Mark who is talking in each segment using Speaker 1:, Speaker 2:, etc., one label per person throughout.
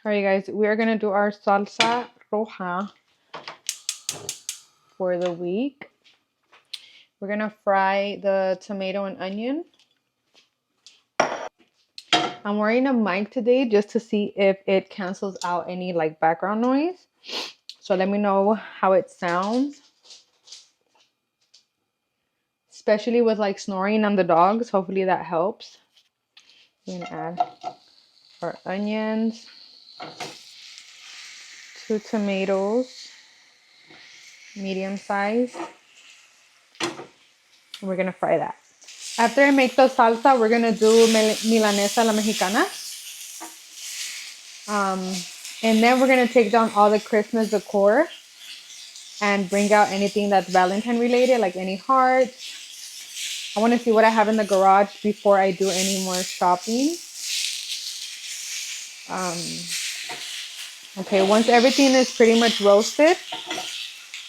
Speaker 1: All right, guys, we are gonna do our salsa roja for the week. We're gonna fry the tomato and onion. I'm wearing a mic today just to see if it cancels out any like background noise. So let me know how it sounds. Especially with like snoring on the dogs. Hopefully that helps. We're gonna add our onions, 2 tomatoes, medium size. And we're gonna fry that. After I make the salsa, we're gonna do milanesa la mexicana. And then we're gonna take down all the Christmas decor and bring out anything that's Valentine related, like any hearts. I want to see what I have in the garage before I do any more shopping. Okay, once everything is pretty much roasted,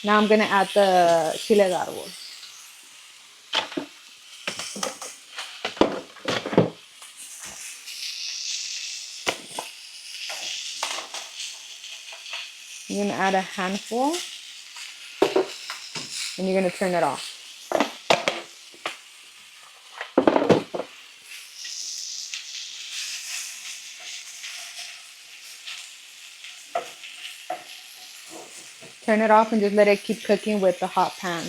Speaker 1: now I'm gonna add the chile de árbol. You're gonna add a handful and you're gonna turn it off. Turn it off and just let it keep cooking with the hot pan.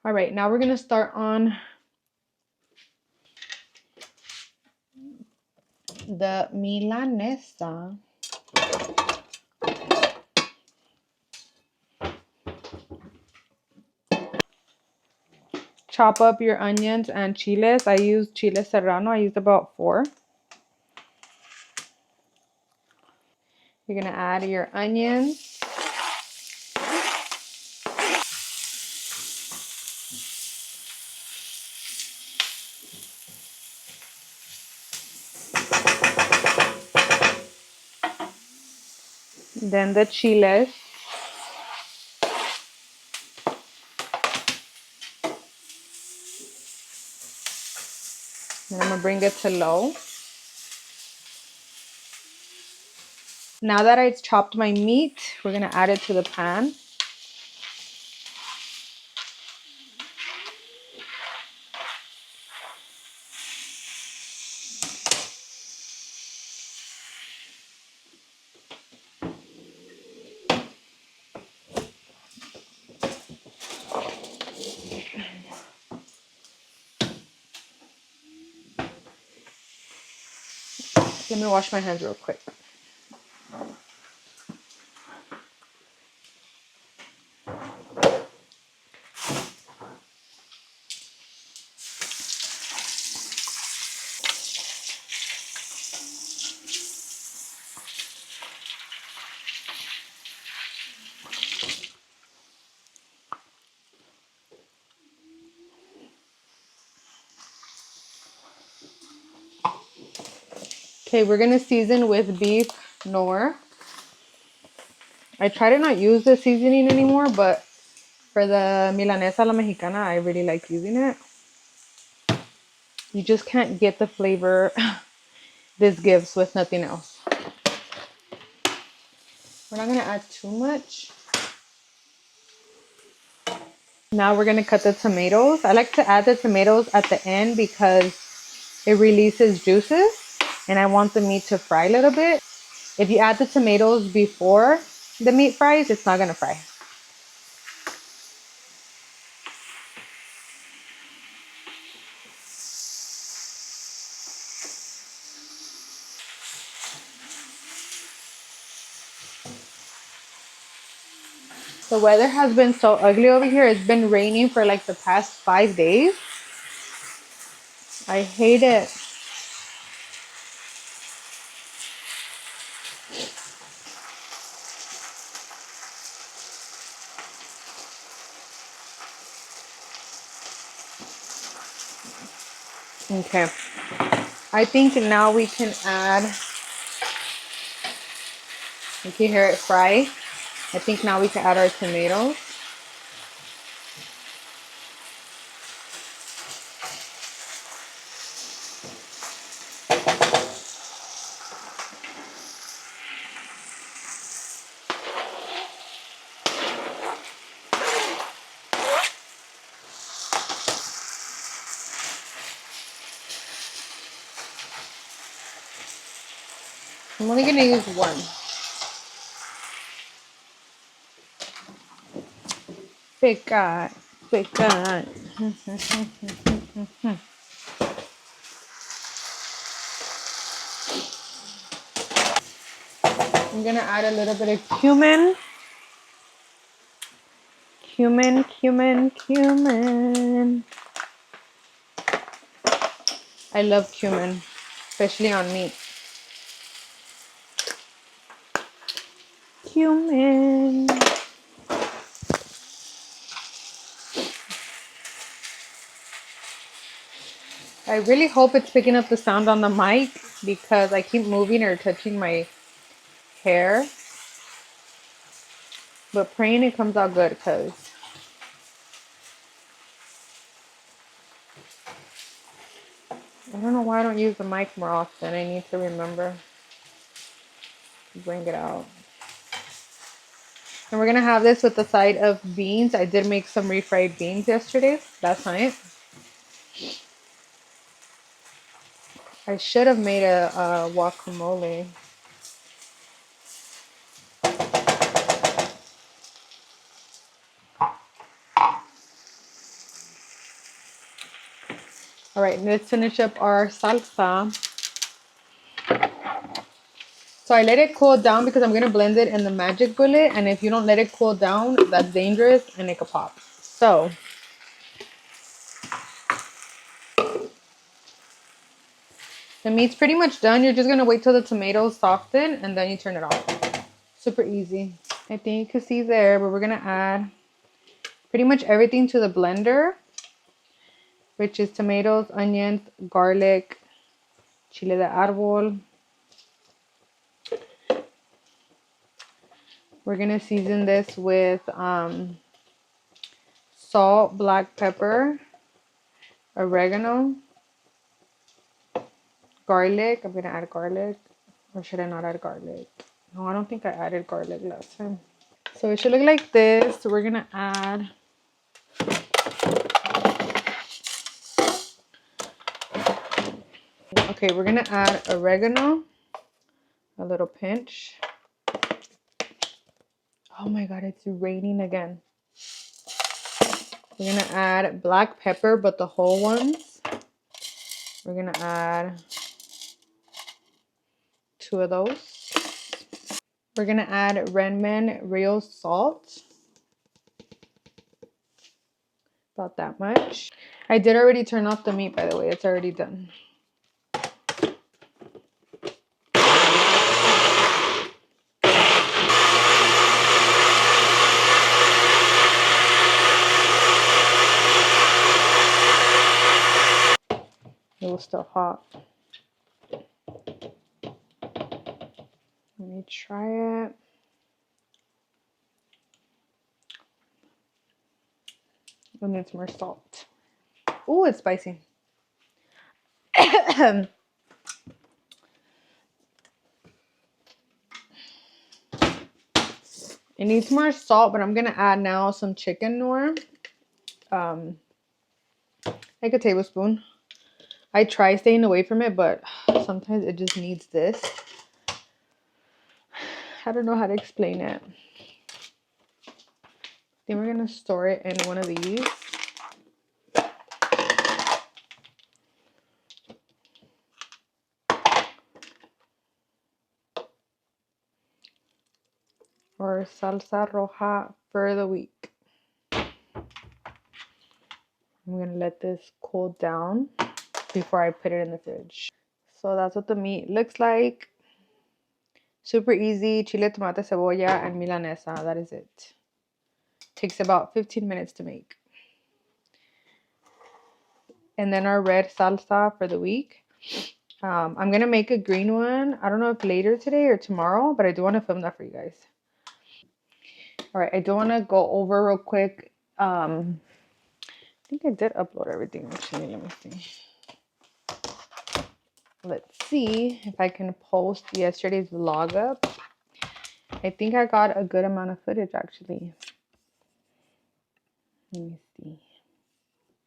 Speaker 1: All right, now we're gonna start on the milanesa. Chop up your onions and chiles. I use chile serrano. I used about 4. You're gonna add your onions. Then the chiles. And I'm gonna bring it to low. Now that I chopped my meat, we're gonna add it to the pan. Let me wash my hands real quick. Okay, we're gonna season with beef Knorr. I try to not use the seasoning anymore, but for the milanesa la mexicana, I really like using it. You just can't get the flavor this gives with nothing else. We're not gonna add too much. Now we're gonna cut the tomatoes. I like to add the tomatoes at the end because it releases juices and I want the meat to fry a little bit. If you add the tomatoes before the meat fries, it's not gonna fry. The weather has been so ugly over here. It's been raining for like the past 5 days. I hate it. Okay. I think now we can add, you can hear it fry. I think now we can add our tomatoes. I'm only gonna use one. Pica, pica. I'm gonna add a little bit of cumin. Cumin, cumin, cumin. I love cumin, especially on meat. Cumin. I really hope it's picking up the sound on the mic because I keep moving or touching my hair. But praying it comes out good because I don't know why I don't use the mic more often. I need to remember to bring it out. And we're going to have this with the side of beans. I did make some refried beans last night. I should have made a guacamole. All right, let's finish up our salsa. So I let it cool down because I'm going to blend it in the magic bullet. And if you don't let it cool down, that's dangerous and it could pop. So the meat's pretty much done. You're just going to wait till the tomatoes soften and then you turn it off. Super easy. I think you can see there, but we're going to add pretty much everything to the blender, which is tomatoes, onions, garlic, chile de árbol. We're going to season this with salt, black pepper, oregano, garlic. I'm going to add garlic. Or should I not add garlic? No, I don't think I added garlic last time. So it should look like this. We're going to add okay, we're going to add oregano, a little pinch. Oh my God, it's raining again. We're going to add black pepper, but the whole ones. We're going to add 2 of those. We're going to add Renman real salt. About that much. I did already turn off the meat, by the way. It's already done. It was still hot. Let me try it. It needs more salt. Ooh, it's spicy. It needs more salt, but I'm going to add now some chicken noir. Like a tablespoon. I try staying away from it, but sometimes it just needs this. I don't know how to explain it. I think we're going to store it in one of these. Or salsa roja for the week. I'm going to let this cool down before I put it in the fridge. So that's what the meat looks like. Super easy. Chile, tomate, cebolla, and milanesa. That is it. Takes about 15 minutes to make. And then our red salsa for the week. I'm going to make a green one. I don't know if later today or tomorrow, but I do want to film that for you guys. All right, I do want to go over real quick. I think I did upload everything actually. Let me see. Let's see if I can post yesterday's vlog up. I think I got a good amount of footage actually. Let me see.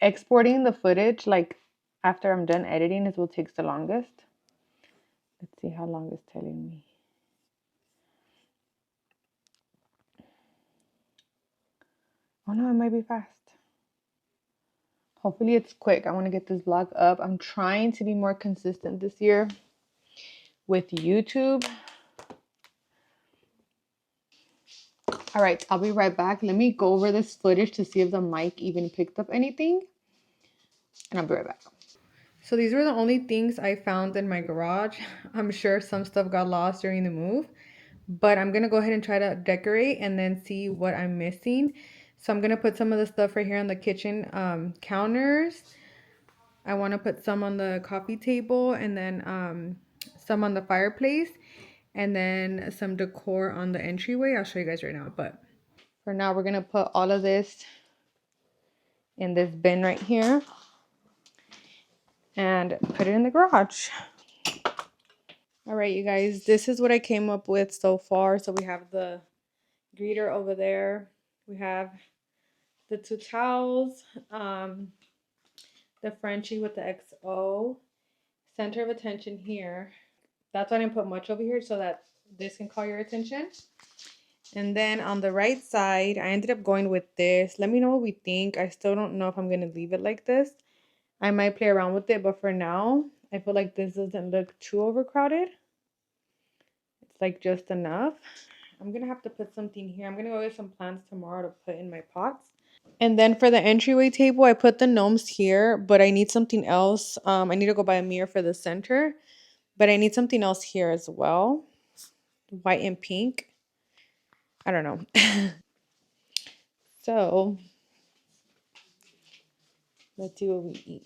Speaker 1: Exporting the footage like after I'm done editing is what takes the longest. Let's see how long it's telling me. Oh no, it might be fast. Hopefully it's quick. I want to get this vlog up. I'm trying to be more consistent this year with YouTube. All right, I'll be right back. Let me go over this footage to see if the mic even picked up anything. And I'll be right back. So these were the only things I found in my garage. I'm sure some stuff got lost during the move. But I'm going to go ahead and try to decorate and then see what I'm missing. So I'm going to put some of the stuff right here on the kitchen counters. I want to put some on the coffee table and then some on the fireplace. And then some decor on the entryway. I'll show you guys right now. But for now, we're going to put all of this in this bin right here. And put it in the garage. All right, you guys. This is what I came up with so far. So we have the greeter over there. We have the 2 towels, the Frenchie with the XO, center of attention here. That's why I didn't put much over here so that this can call your attention. And then on the right side, I ended up going with this. Let me know what we think. I still don't know if I'm going to leave it like this. I might play around with it, but for now, I feel like this doesn't look too overcrowded. It's like just enough. I'm going to have to put something here. I'm going to go get some plants tomorrow to put in my pots. And then for the entryway table, I put the gnomes here, but I need something else. I need to go buy a mirror for the center, but I need something else here as well. White and pink. I don't know. So let's see what we eat.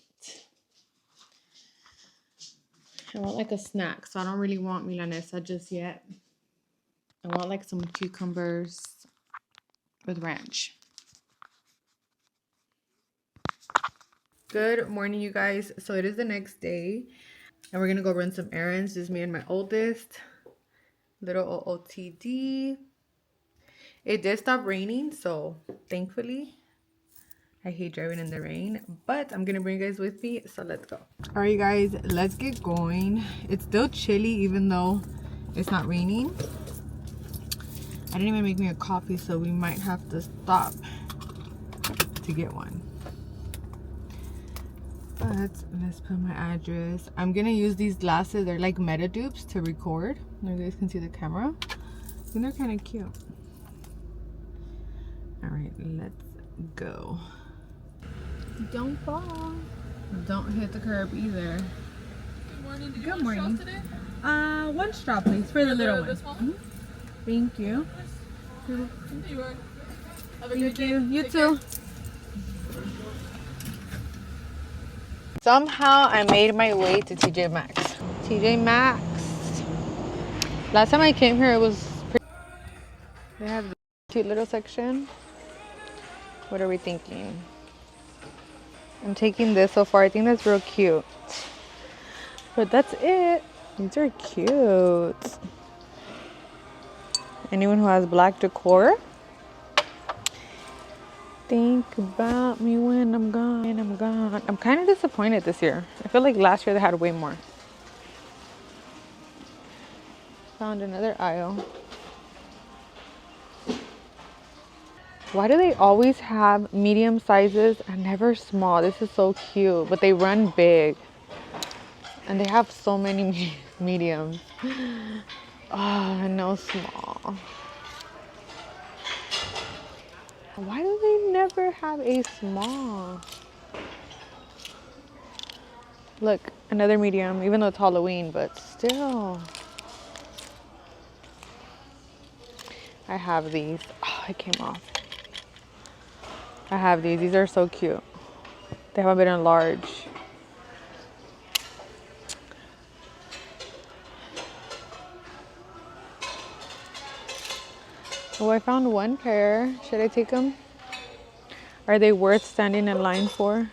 Speaker 1: I want like a snack, so I don't really want milanesa just yet. I want like some cucumbers with ranch. Good morning, you guys. So it is the next day, and we're gonna go run some errands. This is me and my oldest. Little OOTD. It did stop raining, so thankfully. I hate driving in the rain, but I'm gonna bring you guys with me, so let's go. All right, guys, let's get going. It's still chilly even though it's not raining. I didn't even make me a coffee, so we might have to stop to get one. But let's put my address. I'm gonna use these glasses. They're like meta dupes to record. You guys can see the camera. I think they're kind of cute. All right, let's go. Don't fall. Don't hit the curb either.
Speaker 2: Good morning. Did you
Speaker 1: Good
Speaker 2: want
Speaker 1: morning.
Speaker 2: straw today?
Speaker 1: One straw, please, for the little one.
Speaker 2: This one?
Speaker 1: Mm-hmm. Thank you.
Speaker 2: There you are. Have a
Speaker 1: Thank
Speaker 2: good
Speaker 1: you.
Speaker 2: day.
Speaker 1: You
Speaker 2: Take
Speaker 1: too.
Speaker 2: care.
Speaker 1: Somehow I made my way to TJ Maxx. TJ Maxx. Last time I came here, it was pretty. They have this cute little section. What are we thinking? I'm taking this so far. I think that's real cute. But that's it. These are cute. Anyone who has black decor? Think about me when I'm gone. And I'm gone. I'm kind of disappointed this year. I feel like last year they had way more. Found another aisle. Why do they always have medium sizes and never small? This is so cute, but they run big. And they have so many mediums. Oh, no small. Why do they never have a small? Look, another medium, even though it's Halloween, but still. I have these. Oh, it came off. I have these. These are so cute. They haven't been in large. Oh, I found one pair. Should I take them? Are they worth standing in line for?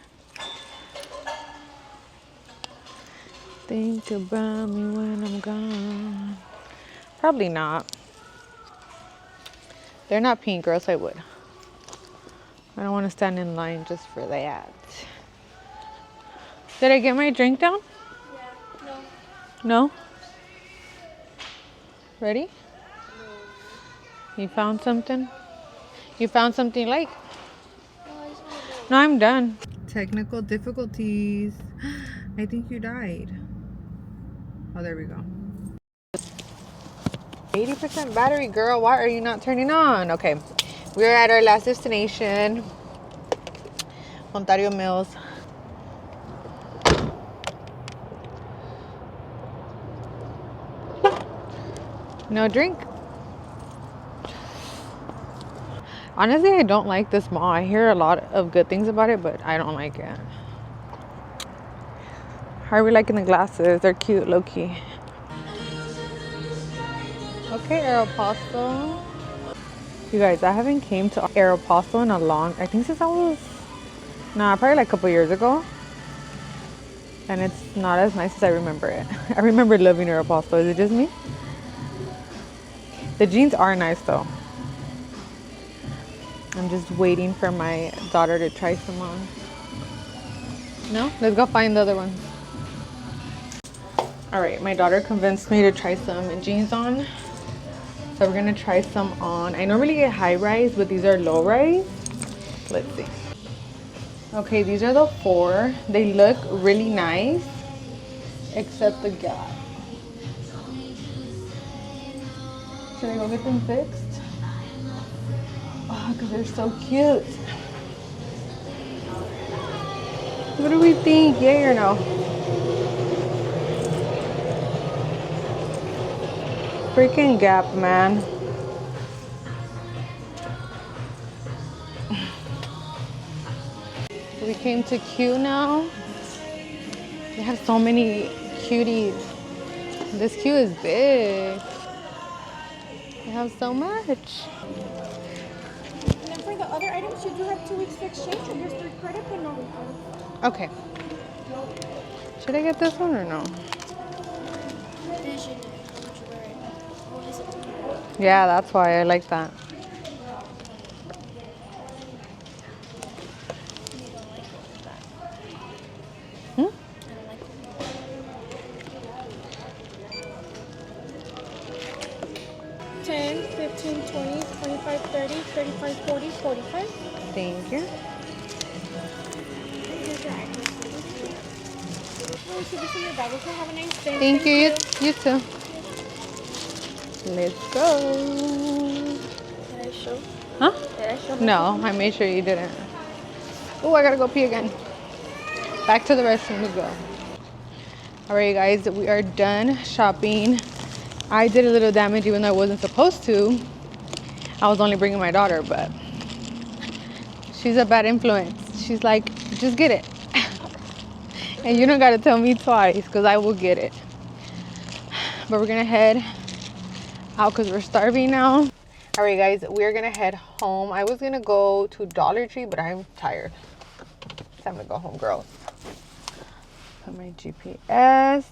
Speaker 1: Think about me when I'm gone. Probably not. They're not pink, or else I would. I don't want to stand in line just for that. Did I get my drink down?
Speaker 2: Yeah.
Speaker 1: No? Ready? You found something? You found something you like? No, I'm done. Technical difficulties. I think you died. Oh, there we go. 80% battery, girl. Why are you not turning on? Okay. We're at our last destination. Ontario Mills. No drink. Honestly, I don't like this mall. I hear a lot of good things about it, but I don't like it. How are we liking the glasses? They're cute, low-key. Okay, Aeropostale. You guys, I haven't came to Aeropostale in a long, I think since I was, probably like a couple years ago. And it's not as nice as I remember it. I remember loving Aeropostale. Is it just me? The jeans are nice though. I'm just waiting for my daughter to try some on. No? Let's go find the other ones. All right, my daughter convinced me to try some jeans on. So we're gonna try some on. I normally get high rise, but these are low rise. Let's see. Okay, these are the 4. They look really nice, except the gap. Should I go get them fixed? Oh, because they're so cute. What do we think? Yay or no? Freaking Gap, man. We came to Q now. They have so many cuties. This Q is big. They have so much.
Speaker 3: And then for the other items, you do have 2 weeks to exchange, and there's 3 credit but no refund.
Speaker 1: Okay. Should I get this one or no? Yeah, that's why I like that. Hmm?
Speaker 3: 10, 15, 20, 25, 30, 35, 40, 45.
Speaker 1: Thank you.
Speaker 3: Oh, so this is your bag. Okay, have a nice day.
Speaker 1: Thank you. You too. Let's go.
Speaker 3: Did I show?
Speaker 1: Huh?
Speaker 3: Did I show?
Speaker 1: No, I made sure you didn't. Oh, I gotta go pee again. Back to the restroom we go. All right, guys, we are done shopping. I did a little damage even though I wasn't supposed to. I was only bringing my daughter, but she's a bad influence. She's like, just get it. And you don't gotta tell me twice because I will get it. But we're gonna head out because we're starving now. All right, guys, we're gonna head home. I was gonna go to Dollar Tree, but I'm tired. It's time to go home, girls. Put my GPS.